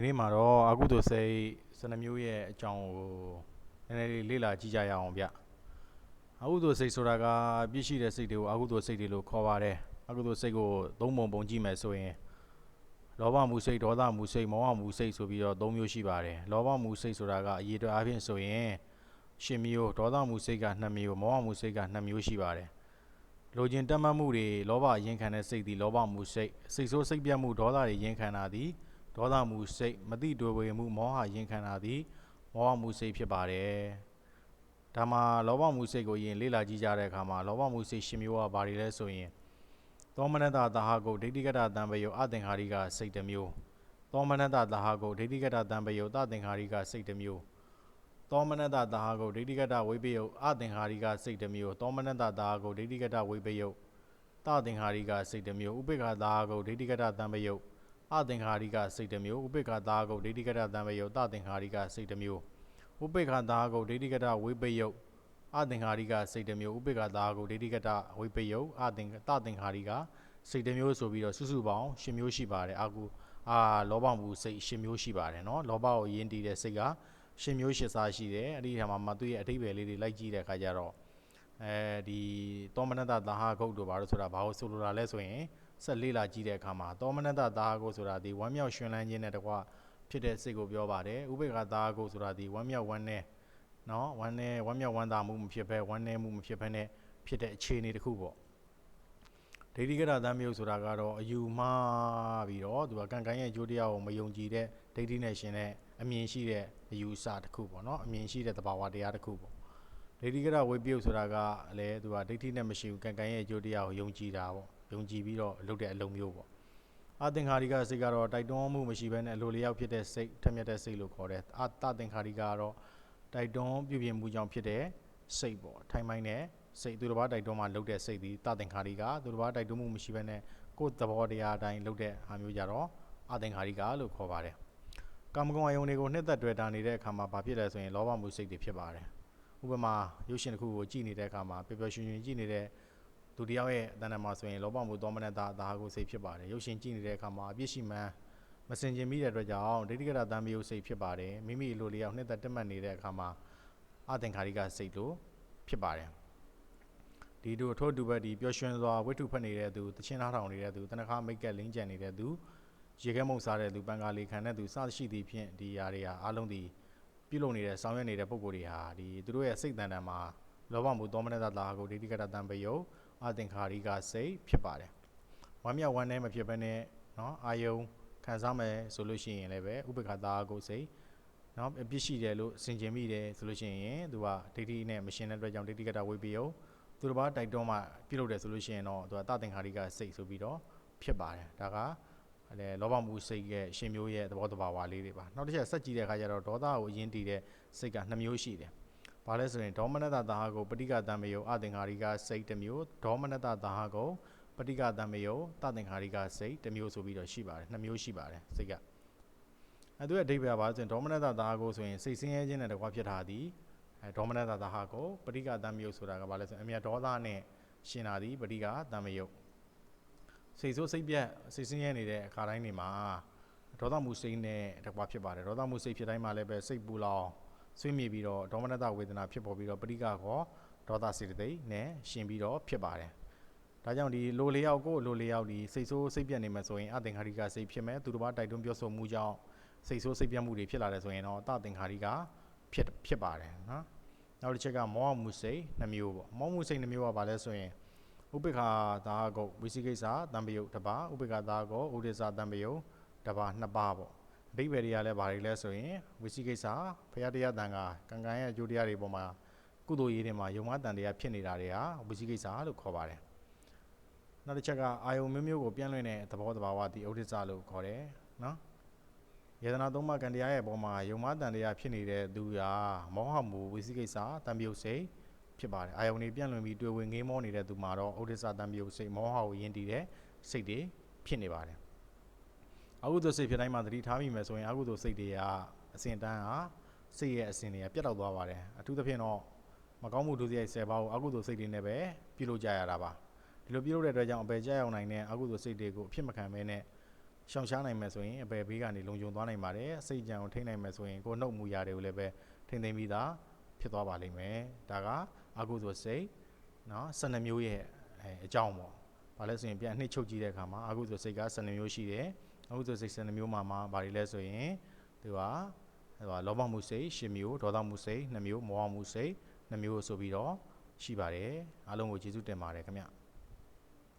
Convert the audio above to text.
ဒီနေ့မှာတော့အကုသိုလ်စိတ်12မျိုးရဲ့အကြောင်းကိုနည်းနည်းလေးလေ့လာကြည့်ကြရအောင်ဗျအကုသိုလ်စိတ်ဆိုတာကပြည့်ရှိတဲ့စိတ်တွေကိုအကုသိုလ်စိတ်တွေလို့ခေါ်ပါတယ်အကုသိုလ်စိတ်ကိုသုံးပုံကြည့်မယ်ဆိုရင်လောဘမှုစိတ်ဒေါသမှုစိတ်မောဟမှုစိတ်ဆိုပြီးတော့3မျိုးရှိပါတယ်လောဘမှုစိတ်ဆိုတာကအရေးအတွက်အပြင်ဆိုရင်10မျိုးဒေါသမှုစိတ်က2မျိုးမောဟမှုစိတ်က2မျိုးရှိပါတယ်လိုချင်တတ်မှတ်မှုတွေလောဘရင်ခံတဲ့စိတ်ဒီလောဘမှုစိတ်စိတ်ဆိုးစိတ်ပြတ်မှုဒေါသတွေရင်ခံတာဒီဒေါသမှုစိတ်မတိတွေ့ဝေမှုမောဟရင်ခံတာသည်မောဟမှုစိတ်ဖြစ်ပါတယ်ဒါမှာလောဘမှုစိတ်ကိုရင်လေ့လာကြည့်ကြတဲ့အခါမှာလောဘမှုစိတ်10မျိုးကဘာတွေလဲဆိုရင်သောမနတသဟကုဒိဋ္ဌိကတတံပယောအသင်္ခါရိကစိတ်တစ်မျိုးသောမနတသဟကုဒိဋ္ဌိကတတံပယောတသင်္ခါရိကစိတ်တစ်မျိုးသောမနတသဟကုဒိဋ္ဌိကတဝိပယုအသင်္ခါရိကစိတ်တစ်မျိုးသောမနတသဟကုဒိဋ္ဌိကတဝိပယုတသင်္ခါရိကစိတ်တစ်မျိုးဥပိ္ပခသဟကုဒိဋ္ဌိကတတံပယုအသင်္ခါရိကစိတ်တစ်မျိုးဥပိ္ပခသာကုဒိဋ္ဌိကတတံပယုတသင်္ခါရိကစိတ်တစ်မျိုးဥပိ္ပခသာကုဒိဋ္ဌိကတဝိပယုအသင်္ခါရိကစိတ်တစ်မျိုးဥပိ္ပခသာကုဒိဋ္ဌိကတဝိပယုတသင်္ခါရိကစိတ်တစ်မျိုးဆိုပြီးတော့စုစုပေါင်း10မျိုးရှိပါတယ်လောဘမှုစိတ်10မျိုးရှိပါတယ်เนาะလောဘကိုယဉ်တည်တဲ့စိတ်က10မျိုး10စားရှိတယ်အဲ့ဒီထဲမှာသူ့ရဲ့အဓိပ္ပာယ်လေးတွေလိုက်ကြည့်တဲ့အခါကျတော့ဒီသောမနတသဟကုတ်တို့ဘာလို့ဆိုတာဘာလို့ဆိုလိုတာလဲဆိုရင်ဆက်လေးလာကြည့်တဲ့အခါမှာသောမနတသဟကုတ်ဆိုတာဒီဝမ်းမြောက်ရွှင်လန်းခြင်းနဲ့တကွဖြစ်တဲ့စိတ်ကိုပြောပါတယ်ဥပေက္ခသဟကုတ်ဆိုတာဒီဝမ်းမြောက်ဝမ်းနည်းเนาะဝမ်းမြောက်ဝမ်းသာမှုမဖြစ်ဘဲဝမ်းနည်းမှုမဖြစ်ဘဲနဲ့ဖြစ်တဲ့အခြေအနေတစ်ခုပေါ့ဒိဋ္ဌိကတသံမြုပ်ဆိုတာကတော့အယူမှားပြီးတော့သူကကံကံရဲ့အကျိုးတရားကိုမယုံကြည်တဲ့ဒိဋ္ဌိနဲ့ရှင်တဲ့အမြင်ရှိတဲ့အယူအဆတစ်ခုပေါ့เนาะအမြင်ရှိတဲ့သဘာဝတရားတစ်ခုပေါ့ဒိဋ္ဌိကတဝိပယုဆိုတာကလည်းသူကဒိဋ္ဌိနဲ့မရှိဘူးကံကံရဲ့အကျိုးတရားကိုယုံကြည်တာပေါ့ယုံကြည်ပြီးတော့လုပ်တဲ့အလုပ်မျိုးပေါ့အသင်္ခါရိကစိတ်ကတော့တိုက်တွန်းမှုမရှိဘဲနဲ့အလိုလျောက်ဖြစ်တဲ့စိတ်ထက်မြက်တဲ့စိတ်လို့ခေါ်တယ်တသင်္ခါရိကကတော့တိုက်တွန်းပြုပြင်မှုကြောင့်ဖြစ်တဲ့စိတ်ပေါ့ထိုင်မိုင်းတဲ့စိတ်သူတစ်ပါးတိုက်တွန်းမှလုပ်တဲ့စိတ်ဒီတသင်္ခါရိကသူတစ်ပါးတိုက်တွန်းမှုမရှိဘဲနဲ့ကိုယ်သဘောတရားအတိုင်းလုပ်တဲ့ဟာမျိုးကြတော့အသင်္ခါရိကလို့ခေါ်ပါတယ်ကာမဂုဏ်အယုံတွေကိုနှစ်သက်တွေ့တာနေတဲ့အခါမှာဘာဖြစ်လဲဆိုရင်လောဘမှုစိတ်တွေဖြစ်ပါတယ်ဥပမာရုပ်ရှင်တစ်ခုကိုကြည့်နေတဲ့အခါမှာပျော်ပျော်ရွှင်ရွှင်ကြည့်နေတဲ့သူတယောက်ရဲ့အတန်တမှာဆိုရင်လောဘမှုသောမနတသဟကုစိတ်ဖြစ်ပါတယ်ရုပ်ရှင်ကြည့်နေတဲ့အခါမှာအပြစ်ရှိမှန်းမစင်ကြင်မိတဲ့အတွက်ကြောင့်ဒိဋ္ဌိကတသံမြုပ်စိတ်ဖြစ်ပါတယ်မိမိလိုလျောက်နှစ်သက်တက်မှတ်နေတဲ့အခါမှာအသင်္ခါရိကစိတ်လို့ဖြစ်ပါတယ်ဒီတို့ထို့တူပဲဒီပျော်ရွှင်စွာဝိတ္ထုဖတ်နေတဲ့သူတခြင်းသားထောင်နေတဲ့သူတဏှာမိတ်ကက်လင်းကြံနေတဲ့သူရေခဲမုံစားတဲ့သူပံကာလီခံတဲ့သူစသရှိသည့်ဖြင့်ဒီຢာတွေဟာအလုံးဒီပြုလုပ်နေတဲ့ဆောင်ရွက်နေတဲ့ပုံကိုယ်တွေဟာဒီသူတို့ရဲ့စိတ်တန်တန်မှာလောဘမှုသောမနတသဟကုဒိဋ္ဌိကတတံပယုအသင်္ခါရိကစိတ်ဖြစ်ပါတယ်ဝမ်းမြောက်ဝမ်းနည်းမဖြစ်ဘဲနဲ့เนาะအာယုံခံစားမယ်ဆိုလို့ရှိရင်လည်းပဲဥပေက္ခသဟကုစိတ်เนาะအပြစ်ရှိတယ်လို့စင်ကြင်မိတယ်ဆိုလို့ရှိရင်သူကဒိဋ္ဌိနဲ့မရှင်တဲ့အတွက်ကြောင့်ဒိဋ္ဌိကတဝိပယုသူတစ်ပါးတိုက်တွန်းမှပြုလုပ်တယ်ဆိုလို့ရှိရင်တော့သူကတသင်္ခါရိကစိတ်ဆိုပြီးတော့ဖြစ်ပါတယ်ဒါကလောဘမှုစိတ်ရဲ့ရှင်မျိုးရဲ့သဘောတဘာဝလေးတွေပါနောက်တစ်ချက်ဆက်ကြည့်တဲ့အခါကျတော့ဒေါသကိုအရင်တည်တဲ့စိတ်က2မျိုးရှိတယ်ဘာလဲဆိုရင်ဒေါမနတသဟကုပဋိကတံမယုအသင်္ခါရိကစိတ်တစ်မျိုးဒေါမနတသဟကုပဋိကတံမယုတသင်္ခါရိကစိတ်တစ်မျိုးဆိုပြီးတော့ရှိပါတယ်2မျိုးရှိပါတယ်စိတ်ကသူရဲ့အဓိပ္ပာယ်ပါဆိုရင်ဒေါမနတသဟကုဆိုရင်စိတ်ဆင်းရဲခြင်းနဲ့တကွာဖြစ်တာသည်ဒေါမနတသဟကုပဋိကတံမယုဆိုတာကဘာလဲဆိုရင်အမြတ်ဒေါသနဲ့ရှင်တာသည်ပဋိကတံမယုစိတ်ဆိုးစိတ်ပြတ်စိတ်ဆင်းရဲနေတဲ့အခါတိုင်းတွေမှာဒေါသမှုစိတ်နဲ့တကွာဖြစ်ပါတယ်ဒေါသမှုစိတ်ဖြစ်တိုင်းမှာလည်းပဲစိတ်ပူလောင်ဆွေးမြေ့ပြီးတော့ဒေါမနတဝေဒနာဖြစ်ပေါ်ပြီးတော့ပဋိကခေါ်ဒေါသစေတသိက်နဲ့ရှင်ပြီးတော့ဖြစ်ပါတယ်ဒါကြောင့်ဒီလိုလျောက်ကိုလိုလျောက်ဒီစိတ်ဆိုးစိတ်ပြတ်နေမှာဆိုရင်အသင်္ခါရိကစိတ်ဖြစ်မယ်သူတစ်ပါးတိုက်တွန်းပြောဆိုမှုကြောင့်စိတ်ဆိုးစိတ်ပြတ်မှုတွေဖြစ်လာတယ်ဆိုရင်တော့တသင်္ခါရိကဖြစ်ပါတယ်နော်နောက်တစ်ချက်ကမောဟမှုစိတ်2မျိုးပေါ့မောဟမှုစိတ်2မျိုးကဘာလဲဆိုရင်ဥပေက္ခသာကုတ်ဝိသိကိစ္စတံပယုတ်တစ်ပါးဥပေက္ခသာကုတ်ဥဒိစ္စတံပယုတ်တစ်ပါး2ပါးပေါ့အဓိပ္ပာယ်တွေကလည်းဘာတွေလဲဆိုရင်ဝိသိကိစ္စဘုရားတရားတန်ခါကံကံရဲ့အကျိုးတရားတွေပေါ်မှာကုသိုလ်ရေးတွေမှာယုံမတန်တရားဖြစ်နေတာတွေဟာဝိသိကိစ္စလို့ခေါ်ပါတယ်နောက်တစ်ချက်ကအာယုံမျိုးမျိုးကိုပြန့်လွင့်တဲ့သဘောတဘာဝဒီဥဒိစ္စလို့ခေါ်တယ်နော်ယတနာသုံးပါးကံတရားရဲ့ပေါ်မှာယုံမတန်တရားဖြစ်နေတဲ့သူဟာမောဟမှုဝိသိကိစ္စတံပယုတ်စိတ်ဖြစ်ပါတယ်အာယုံတွေပြန့်လွင့်ပြီးတွေ့ဝင်ငေးမောနေတဲ့သူမှာတော့ဥဒိစ္စတံပယုတ်စိတ်မောဟကိုယဉ်တည်တဲ့စိတ်တွေဖြစ်နေပါတယ်အကုသိုလ်စိတ်ဖြစ်တိုင်းမှာသတိထားမိမယ်ဆိုရင်အကုသိုလ်စိတ်တွေကအစဉ်တန်းဟာစိတ်ရဲ့အစဉ်တွေကပြတ်တောက်သွားပါတယ်အထူးသဖြင့်တော့မကောင်းမှုဒုစရိုက်10ပါးကိုအကုသိုလ်စိတ်တွေနဲ့ပဲပြုလုပ်ကြရတာပါဒီလိုပြုလုပ်တဲ့အတွက်ကြောင့်အပယ်ကျရောက်နိုင်တဲ့အကုသိုလ်စိတ်တွေကိုအဖြစ်မခံဘဲနဲ့ ရှောင်ရှားနိုင်မယ်ဆိုရင်အပယ်ဘေးကနေလုံခြုံသွားနိုင်ပါတယ်စိတ်ကြံကိုထိန်းနိုင်မယ်ဆိုရင်ကိုယ်နှုတ်မူရာတွေကိုလည်းပဲထိန်းသိမ်းပြီးသားဖြစ်သွားပါလိမ့်မယ်ဒါကအကုသိုလ်စိတ်နော်12မျိုးရဲ့အကြောင်းပေါ့ဘာလဲဆိုရင်ပြန်နှိမ့်ချုပ်ကြည့်တဲ့အခါမှာအကုသိုလ်စိတ်က12မျိုးရှိတယ်အကုသိုလ်စိတ်12မျိုးမှာဘာတွေလဲဆိုရင်သူကလောဘမှုစိတ်10မျိုးဒေါသမှုစိတ်2မျိုးမောဟမှုစိတ်2မျိုးဆိုပြီးတော့ရှိပါတယ်အားလုံးကိုကျေးဇူးတင်ပါတယ်ခင်ဗျ